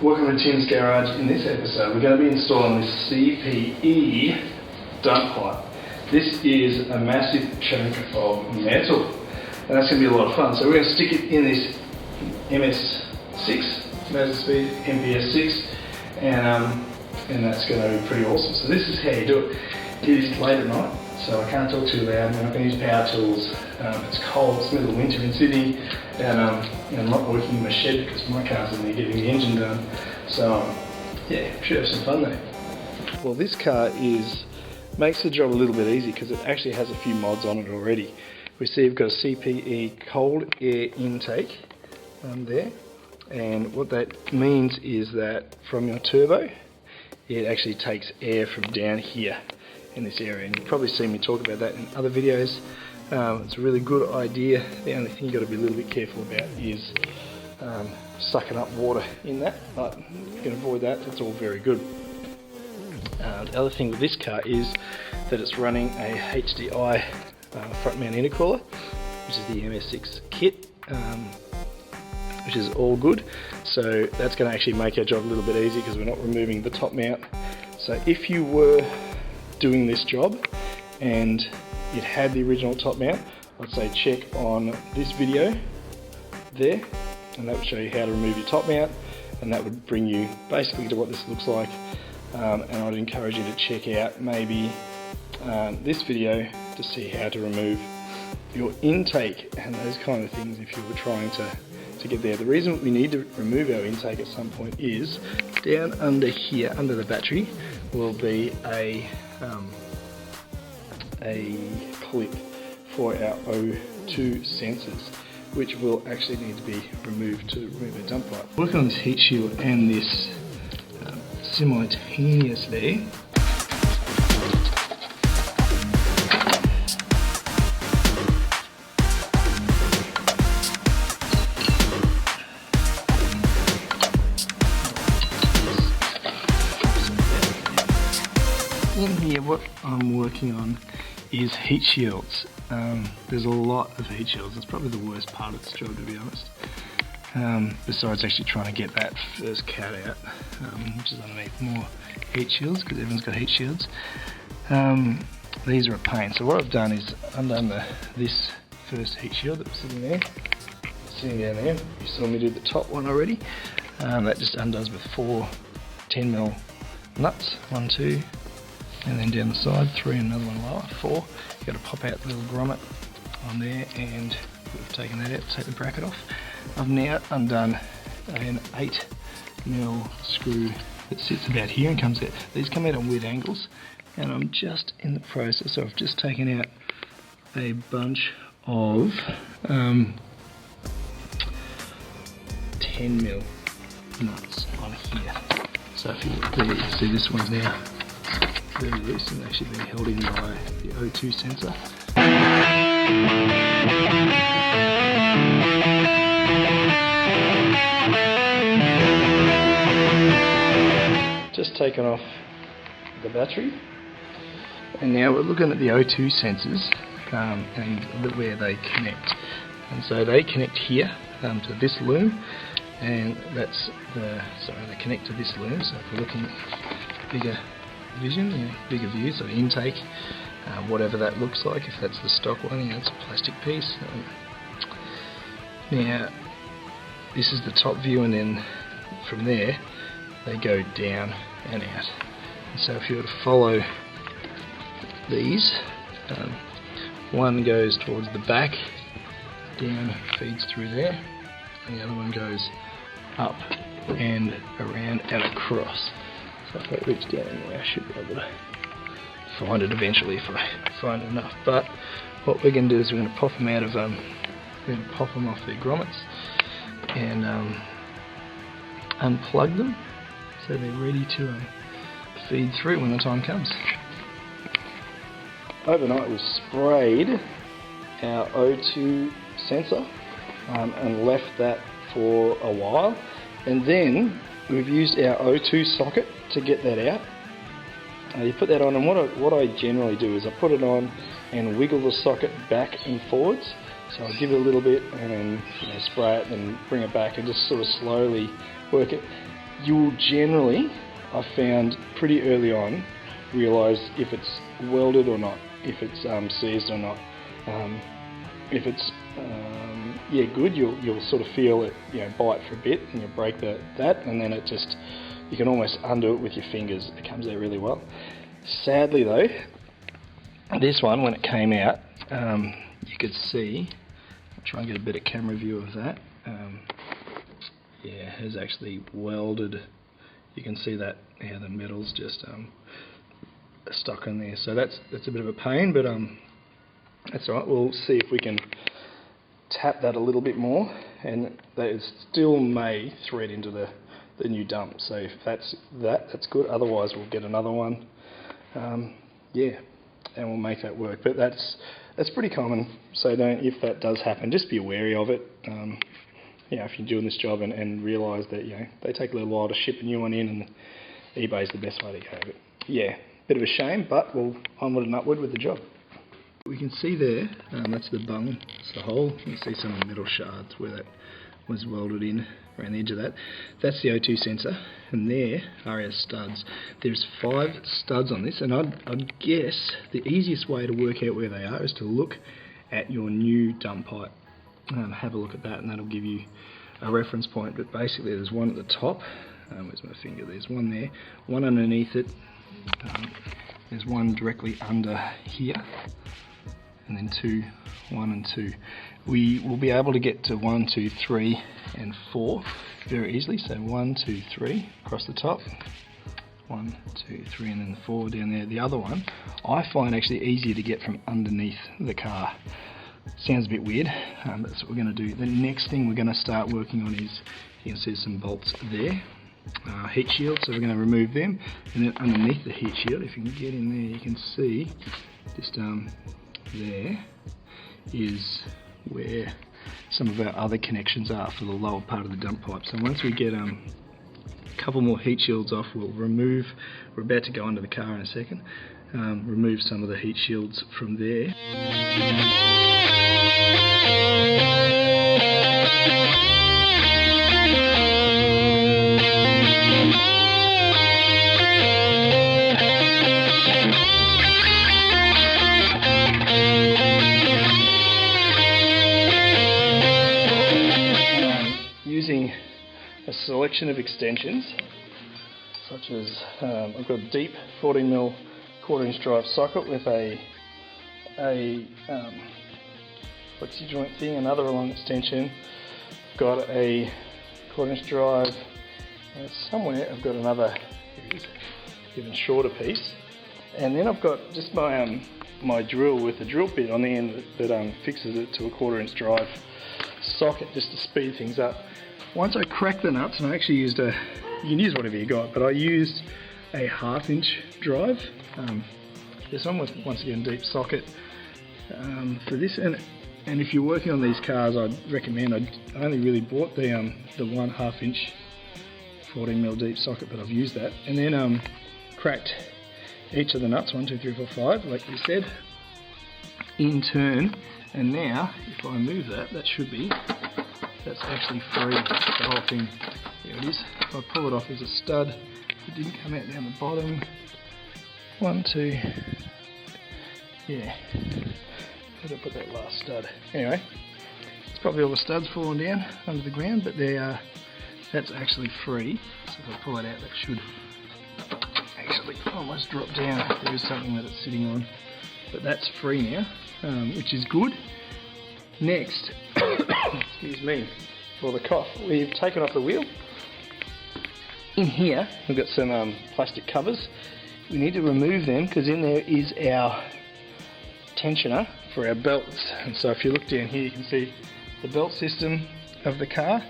Welcome to Tim's Garage. In this episode we're going to be installing this CPE dump pipe. This is a massive chunk of metal and that's going to be a lot of fun. So we're going to stick it in this MS6, Mazda Speed MPS 6, and that's going to be pretty awesome. So this is how you do it. It is late at night, so I can't talk too loud. We're not going to use power tools. It's cold, it's middle of winter in Sydney, and I'm not working in my shed because my car's in there getting the engine done. So yeah, should have some fun there. Well, this car makes the job a little bit easy because it actually has a few mods on it already. We see we've got a CPE cold air intake there, and what that means is that from your turbo, it actually takes air from down here in this area, and you've probably seen me talk about that in other videos. It's a really good idea. The only thing you've got to be a little bit careful about is sucking up water in that, but if you can avoid that, that's all very good. The other thing with this car is that it's running a HDI front mount intercooler, which is the MS6 kit, which is all good. So that's going to actually make our job a little bit easier because we're not removing the top mount. So if you were doing this job and it had the original top mount, I'd say check on this video there, and that would show you how to remove your top mount, and that would bring you basically to what this looks like. And I'd encourage you to check out maybe this video to see how to remove your intake and those kind of things if you were trying to get there. The reason we need to remove our intake at some point is down under here, under the battery, will be a clip for our O2 sensors, which will actually need to be removed to remove a dump pipe. Working on this heat shield and this simultaneously. In here, what I'm working on is heat shields. There's a lot of heat shields. It's probably the worst part of this job, to be honest. Besides actually trying to get that first cat out, which is underneath more heat shields, because everyone's got heat shields. These are a pain. So what I've done is undone this first heat shield that was sitting down there. You saw me do the top one already. That just undoes with 4 10mm nuts, 1, 2, and then down the side 3 and another one lower, 4. You've got to pop out the little grommet on there, and we've taken that out, take the bracket off. I've now undone an 8mm screw that sits about here and comes out. These come out on weird angles, and I'm just in the process of just taking out a bunch of 10mm nuts on here. So if you look there, you see this one's now very loose and actually being held in by the O2 sensor. Just taken off the battery, and now we're looking at the O2 sensors and where they connect. And so they connect here to this loom, and that's they connect to this loom. So if we're looking at bigger vision, bigger view, so intake, whatever that looks like, if that's the stock one, it's a plastic piece. Now this is the top view, and then from there they go down and out. And so if you were to follow these, one goes towards the back, down, feeds through there, and the other one goes up and around and across. So if I reach down there, I should be able to find it eventually if I find enough. But what we're going to do is we're going to pop them out of, we're going to pop them off their grommets and unplug them so they're ready to feed through when the time comes. overnight we've sprayed our O2 sensor and left that for a while, and then we've used our O2 socket to get that out. You put that on, and what I generally do is I put it on and wiggle the socket back and forwards. So I give it a little bit and then spray it and bring it back and just sort of slowly work it. You will generally, I've found pretty early on, realise if it's welded or not, if it's seized or not. If it's good, you'll sort of feel it bite for a bit, and you'll break that, and then you can almost undo it with your fingers. It comes out really well. Sadly though, this one, when it came out, you could see, I'll try and get a better camera view of that. It has actually welded. You can see that the metal's just stuck in there. So that's a bit of a pain, but that's alright. We'll see if we can tap that a little bit more, and that is still may thread into the new dump. So if that's good. Otherwise we'll get another one. And we'll make that work. But that's pretty common. So if that does happen, just be wary of it. If you're doing this job and realise that they take a little while to ship a new one in, and eBay's the best way to go. But bit of a shame, but we'll onward and upward with the job. We can see there, that's the bung, it's the hole. You can see some metal shards where that was welded in around the edge of that. That's the O2 sensor, and there are our studs. There's 5 studs on this, and I'd guess the easiest way to work out where they are is to look at your new dump pipe. Have a look at that, and that'll give you a reference point. But basically there's one at the top, where's my finger, there's one there, one underneath it, there's one directly under here, and then 2, 1 and 2. We will be able to get to 1, 2, 3 and 4 very easily. So 1, 2, 3 across the top, 1, 2, 3 and then 4 down there. The other one I find actually easier to get from underneath the car. Sounds a bit weird, but that's what we're going to do. The next thing we're going to start working on is, you can see some bolts there, heat shield, so we're going to remove them, and then underneath the heat shield, if you can get in there, you can see just there is where some of our other connections are for the lower part of the dump pipe. So once we get a couple more heat shields off, we're about to go under the car in a second, remove some of the heat shields from there. Using a selection of extensions, such as I've got a deep 14mm 1/4" drive socket with a flexi joint thing, another long extension. Got a 1/4" drive, somewhere I've got another even shorter piece, and then I've got just my drill with the drill bit on the end that fixes it to a 1/4" drive socket, just to speed things up. Once I cracked the nuts, and I actually used you can use whatever you got, but I used a 1/2" drive. This one was, once again, deep socket for this, and if you're working on these cars, I'd recommend, I only really bought the 1/2" 14mm deep socket, but I've used that, and then cracked each of the nuts, 1, 2, 3, 4, 5, like we said, in turn. And now, if I move that, that's actually free, the whole thing. There it is. If I pull it off, there's a stud. It didn't come out down the bottom. 1, 2, yeah. Where did I put that last stud? Anyway, it's probably all the studs falling down under the ground, but that's actually free. So if I pull it out, that should actually almost drop down. There is something that it's sitting on, but that's free now, which is good. Next, excuse me for the cough, we've taken off the wheel. In here, we've got some plastic covers. We need to remove them because in there is our tensioner for our belts. And so if you look down here, you can see the belt system of the car.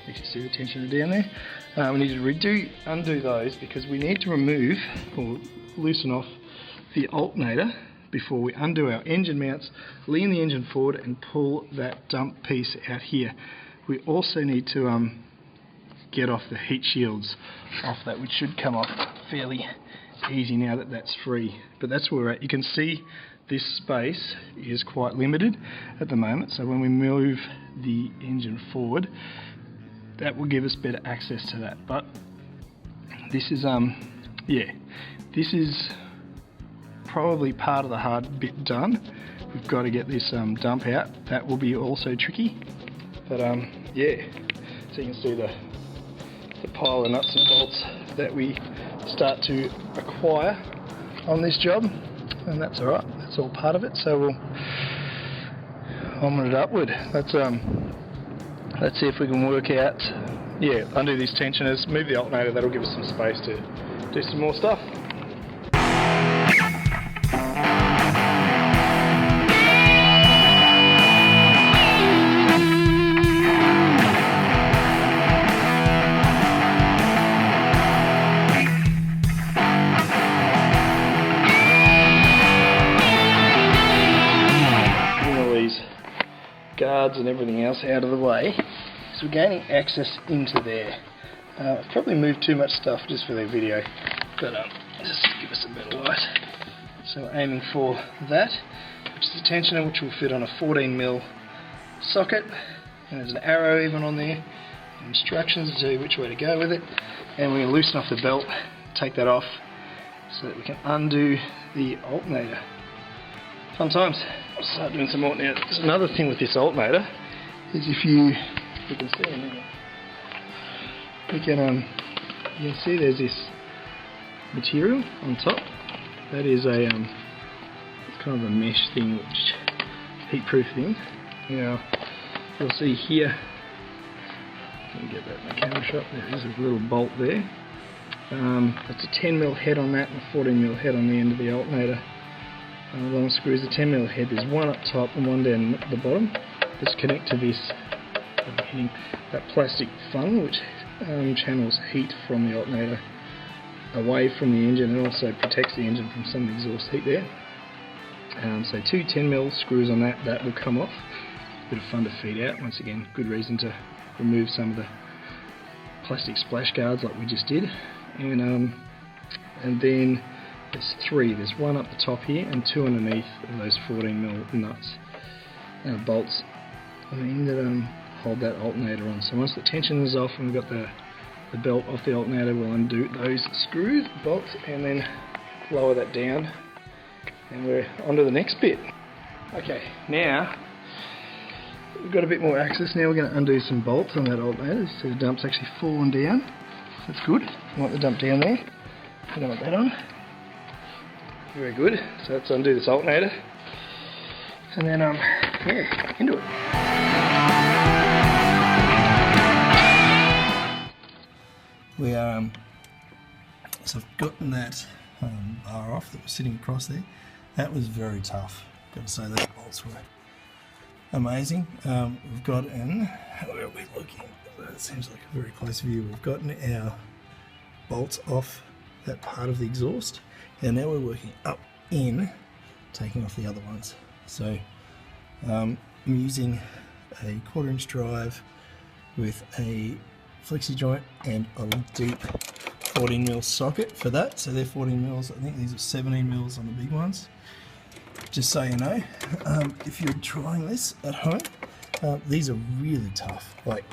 You can see the tensioner down there. We need to undo those because we need to remove or loosen off the alternator before we undo our engine mounts, lean the engine forward and pull that dump piece out here. We also need to get off the heat shields off that, which should come off fairly easy now that that's free. But that's where we're at. You can see this space is quite limited at the moment, so when we move the engine forward, that will give us better access to that. But this is this is probably part of the hard bit done. We've got to get this dump out. That will be also tricky, but yeah, so you can see the pile of nuts and bolts that we start to acquire on this job, and that's all right, that's all part of it. So we'll homing it upward. Let's see if we can work out, undo these tensioners, move the alternator. That'll give us some space to do some more stuff. Guards and everything else out of the way, so we're gaining access into there. I've probably moved too much stuff just for the video, but just to give us a better light. So we're aiming for that, which is a tensioner which will fit on a 14mm socket, and there's an arrow even on there, instructions to tell you which way to go with it. And we're going to loosen off the belt, take that off, so that we can undo the alternator. Fun times. I'll start doing some more now. There's another thing with this alternator is if you can see in there, you can see there's this material on top. That is a it's kind of a mesh thing, which heat-proof thing. Now you'll see here. Let me get that in the camera shot. There is a little bolt there. That's a 10mm head on that and a 14mm head on the end of the alternator. Long screws, a 10mm head. There's one up top and one down at the bottom. Just connect to this, hitting that plastic funnel which channels heat from the alternator away from the engine and also protects the engine from some exhaust heat there. So two 10mm screws on that. That will come off. It's a bit of fun to feed out. Once again, good reason to remove some of the plastic splash guards like we just did. And then there's three. There's one up the top here and two underneath of those 14mm nuts, bolts on the end that hold that alternator on. So once the tension is off and we've got the belt off the alternator, we'll undo those screws, bolts, and then lower that down, and we're on to the next bit. Okay, now we've got a bit more access. Now we're going to undo some bolts on that alternator. So the dump's actually fallen down. That's good. You want the dump down there. I don't want that on. Very good. So let's undo this alternator, and then into it. We are so I've gotten that bar off that was sitting across there. That was very tough. Got to say those bolts were amazing. We've got in, where are we looking? That seems like a very close view. We've gotten our bolts off that part of the exhaust, and now we're working up in, taking off the other ones. So I'm using a 1/4" drive with a flexi joint and a deep 14mm socket for that. So they're 14mm. I think these are 17mm on the big ones. Just so you know, if you're trying this at home, these are really tough. Like,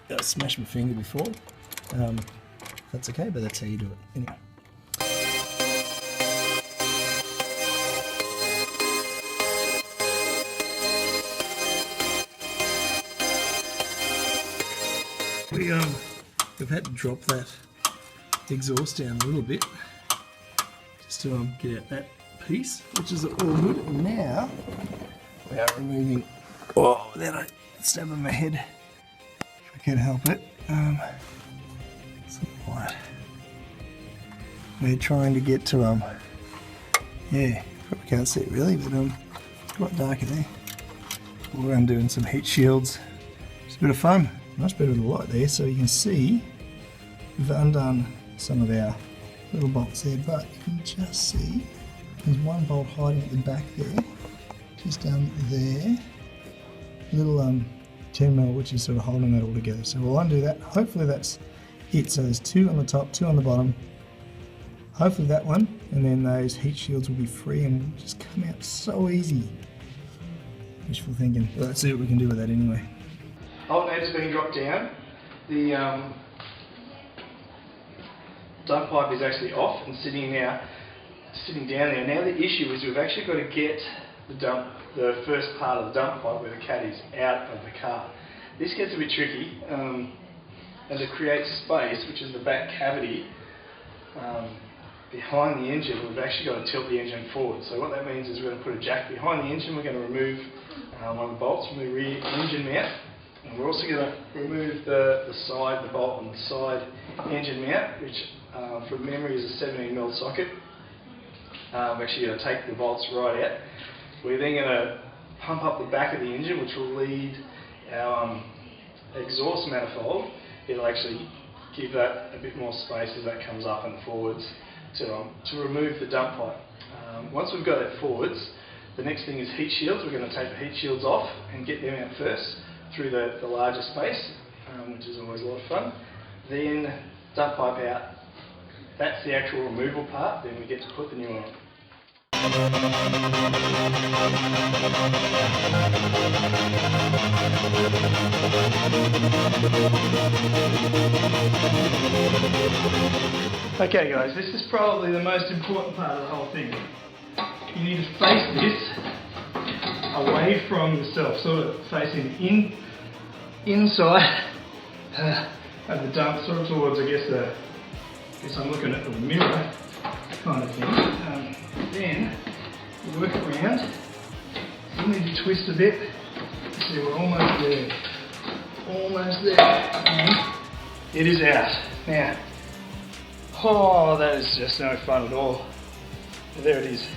I smashed my finger before. That's okay, but that's how you do it. Anyway. We've had to drop that exhaust down a little bit just to get out that piece, which is all good. And now we are removing, without I stabbing my head, if I can help it, something like that. We're trying to get to, probably can't see it really, but it's quite dark in there. We're undoing some heat shields. It's a bit of fun. Much better with the light there, so you can see we've undone some of our little bolts there, but you can just see There's one bolt hiding at the back there, just down there. Little 10mm, which is sort of holding that all together. So we'll undo that. Hopefully that's it. So there's 2 on the top, 2 on the bottom. Hopefully that one, and then those heat shields will be free and will just come out so easy. Wishful thinking. Well, let's see what we can do with that anyway. Alternator's been dropped down. The dump pipe is actually off and sitting down there. Now the issue is we've actually got to get the first part of the dump pipe where the cat is out of the car. This gets a bit tricky, and to create space, which is the back cavity behind the engine, we've actually got to tilt the engine forward. So what that means is we're going to put a jack behind the engine. We're going to remove one of the bolts from the rear engine mount, and we're also going to remove the bolt on the side engine mount, which from memory is a 17mm socket. We're actually going to take the bolts right out. We're then going to pump up the back of the engine, which will lead our exhaust manifold. It'll actually give that a bit more space as that comes up and forwards to remove the dump pipe. Once we've got that forwards, the next thing is heat shields. We're going to take the heat shields off and get them out first through the larger space, which is always a lot of fun. Then dump pipe out. That's the actual removal part. Then we get to put the new one on. Okay guys, this is probably the most important part of the whole thing. You need to face this away from yourself, sort of facing inside of the dump, sort of towards, I guess I'm looking at the mirror kind of thing. Then you work around, you need to twist a bit. See, we're almost there. Almost there. And it is out. Now, oh, that is just no fun at all. There it is.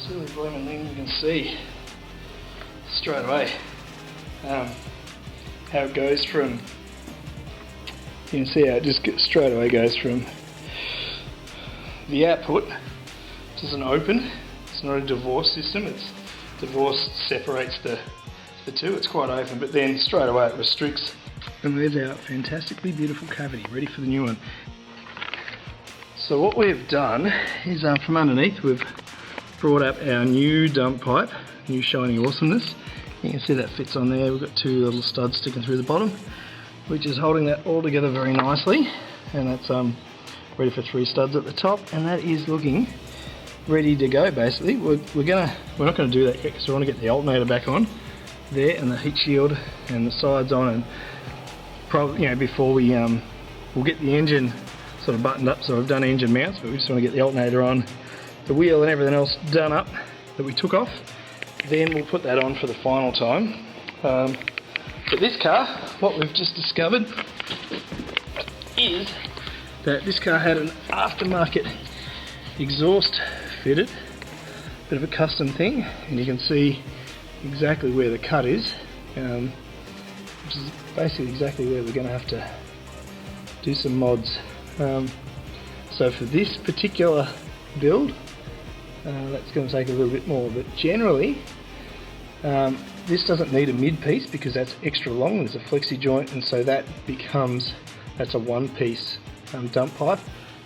Silly blooming thing, you can see straight away how it goes from, you can see how it just straight away goes from the output. It doesn't open, it's not a divorce system, it's divorce separates the two, it's quite open, but then straight away it restricts. And there's our fantastically beautiful cavity, ready for the new one. So what we've done is from underneath we've brought up our new dump pipe, new shiny awesomeness. You can see that fits on there. We've got 2 little studs sticking through the bottom, which is holding that all together very nicely. And that's ready for 3 studs at the top, and that is looking ready to go. Basically, we're not going to do that yet because we want to get the alternator back on there and the heat shield and the sides on, and probably before we we'll get the engine sort of buttoned up. So we've done engine mounts, but we just want to get the alternator on, the wheel and everything else done up that we took off. Then we'll put that on for the final time. But this car, what we've just discovered is that this car had an aftermarket exhaust fitted, bit of a custom thing, and you can see exactly where the cut is, which is basically exactly where we're going to have to do some mods. So for this particular build, that's going to take a little bit more, but generally this doesn't need a mid piece because that's extra long. There's a flexi joint, and so that's a 1-piece dump pipe,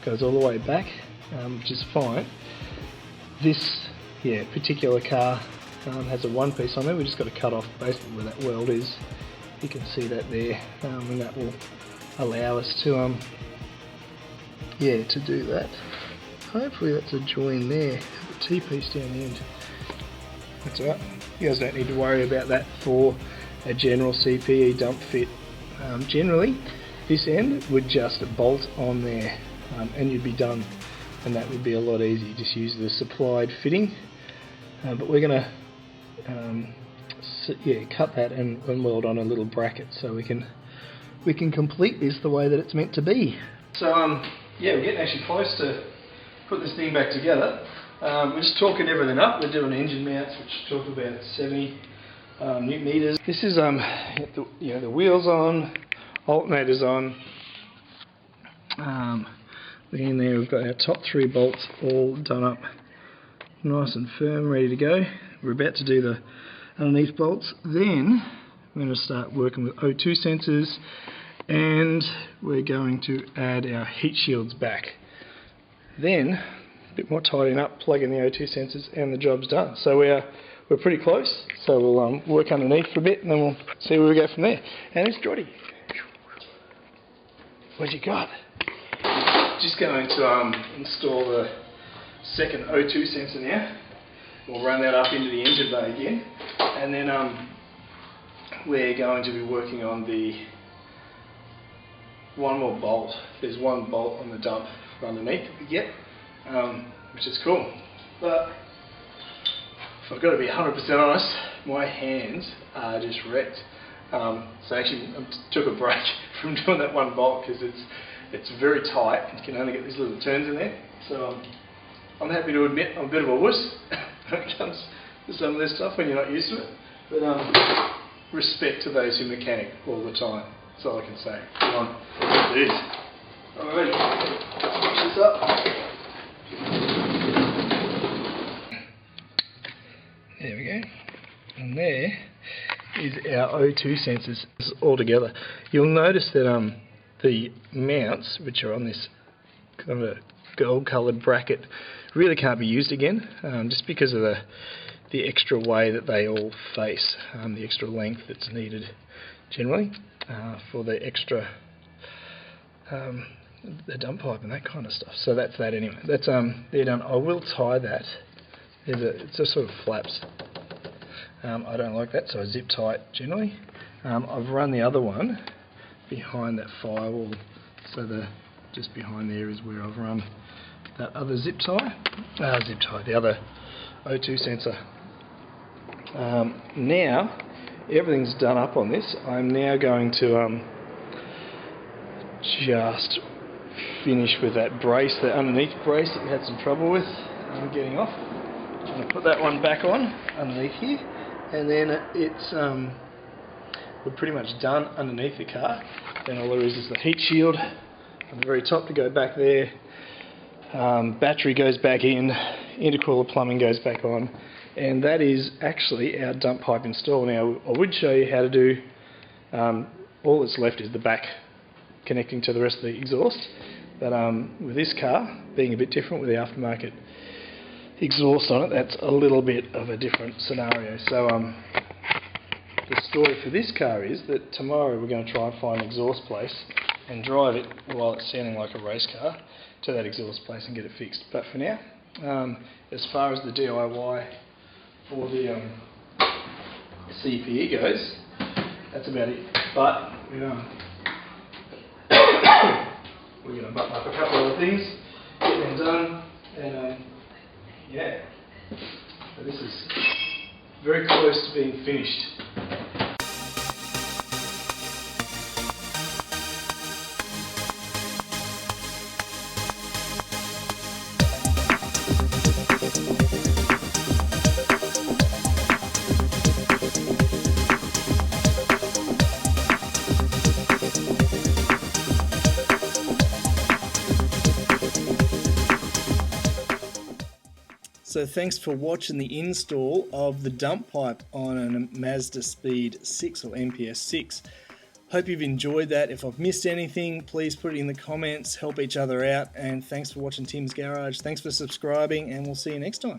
goes all the way back, which is fine. This particular car has a 1-piece on there. We just got to cut off basically where that weld is. You can see that there, and that will allow us to to do that. Hopefully that's a join there, the T-piece down the end. That's alright, you guys don't need to worry about that for a general CPE dump fit. Generally, this end would just bolt on there and you'd be done, and that would be a lot easier. Just use the supplied fitting, but we're going to cut that and weld on a little bracket so we can complete this the way that it's meant to be. So we're getting actually close to put this thing back together. We're just torquing everything up. We're doing engine mounts, which talk about 70 newton meters. This is the wheels on, alternators on, In there we've got our top 3 bolts all done up nice and firm, ready to go. We're about to do the underneath bolts. Then we're going to start working with O2 sensors, and we're going to add our heat shields back. Then a bit more tidying up, plug in the O2 sensors, and the job's done. So we're pretty close. So we'll work underneath for a bit, and then we'll see where we go from there. And it's Jody. What you got? Just going to install the second O2 sensor now. We'll run that up into the engine bay again, and then we're going to be working on the one more bolt. There's one bolt on the dump underneath that we get, which is cool. But if I've got to be 100% honest, my hands are just wrecked. So actually I took a break from doing that one bolt because it's very tight. You can only get these little turns in there. So I'm happy to admit I'm a bit of a wuss when it comes to some of this stuff when you're not used to it. But respect to those who mechanic all the time. That's all I can say. Come on, let's do this. Alright, push this up. There we go. And there is our O2 sensors all together. You'll notice that the mounts, which are on this kind of a gold coloured bracket, really can't be used again, just because of the extra way that they all face, the extra length that's needed generally for the extra the dump pipe and that kind of stuff. So that's that anyway. That's they're done. I will tie that. It just sort of flaps. I don't like that, so I zip tie it generally. I've run the other one behind that firewall, so just behind there is where I've run that other the other O2 sensor. Now everything's done up on this. I'm now going to just finish with that brace, that underneath brace that we had some trouble with getting off. I'm going to put that one back on underneath here, and then we're pretty much done underneath the car. Then all there is the heat shield on the very top to go back there. Battery goes back in, intercooler plumbing goes back on, and that is actually our dump pipe install. Now I would show you how to do, all that's left is the back connecting to the rest of the exhaust, but with this car being a bit different with the aftermarket exhaust on it, that's a little bit of a different scenario. So the story for this car is that tomorrow we're going to try and find an exhaust place and drive it while it's sounding like a race car to that exhaust place and get it fixed. But for now, as far as the DIY for the CPE goes, that's about it. But we're going to button up a couple of things, get them done, and yeah, so this is very close to being finished. So thanks for watching the install of the dump pipe on a Mazda Speed 6 or MPS 6. Hope you've enjoyed that. If I've missed anything, please put it in the comments, help each other out, and thanks for watching Tim's Garage. Thanks for subscribing, and we'll see you next time.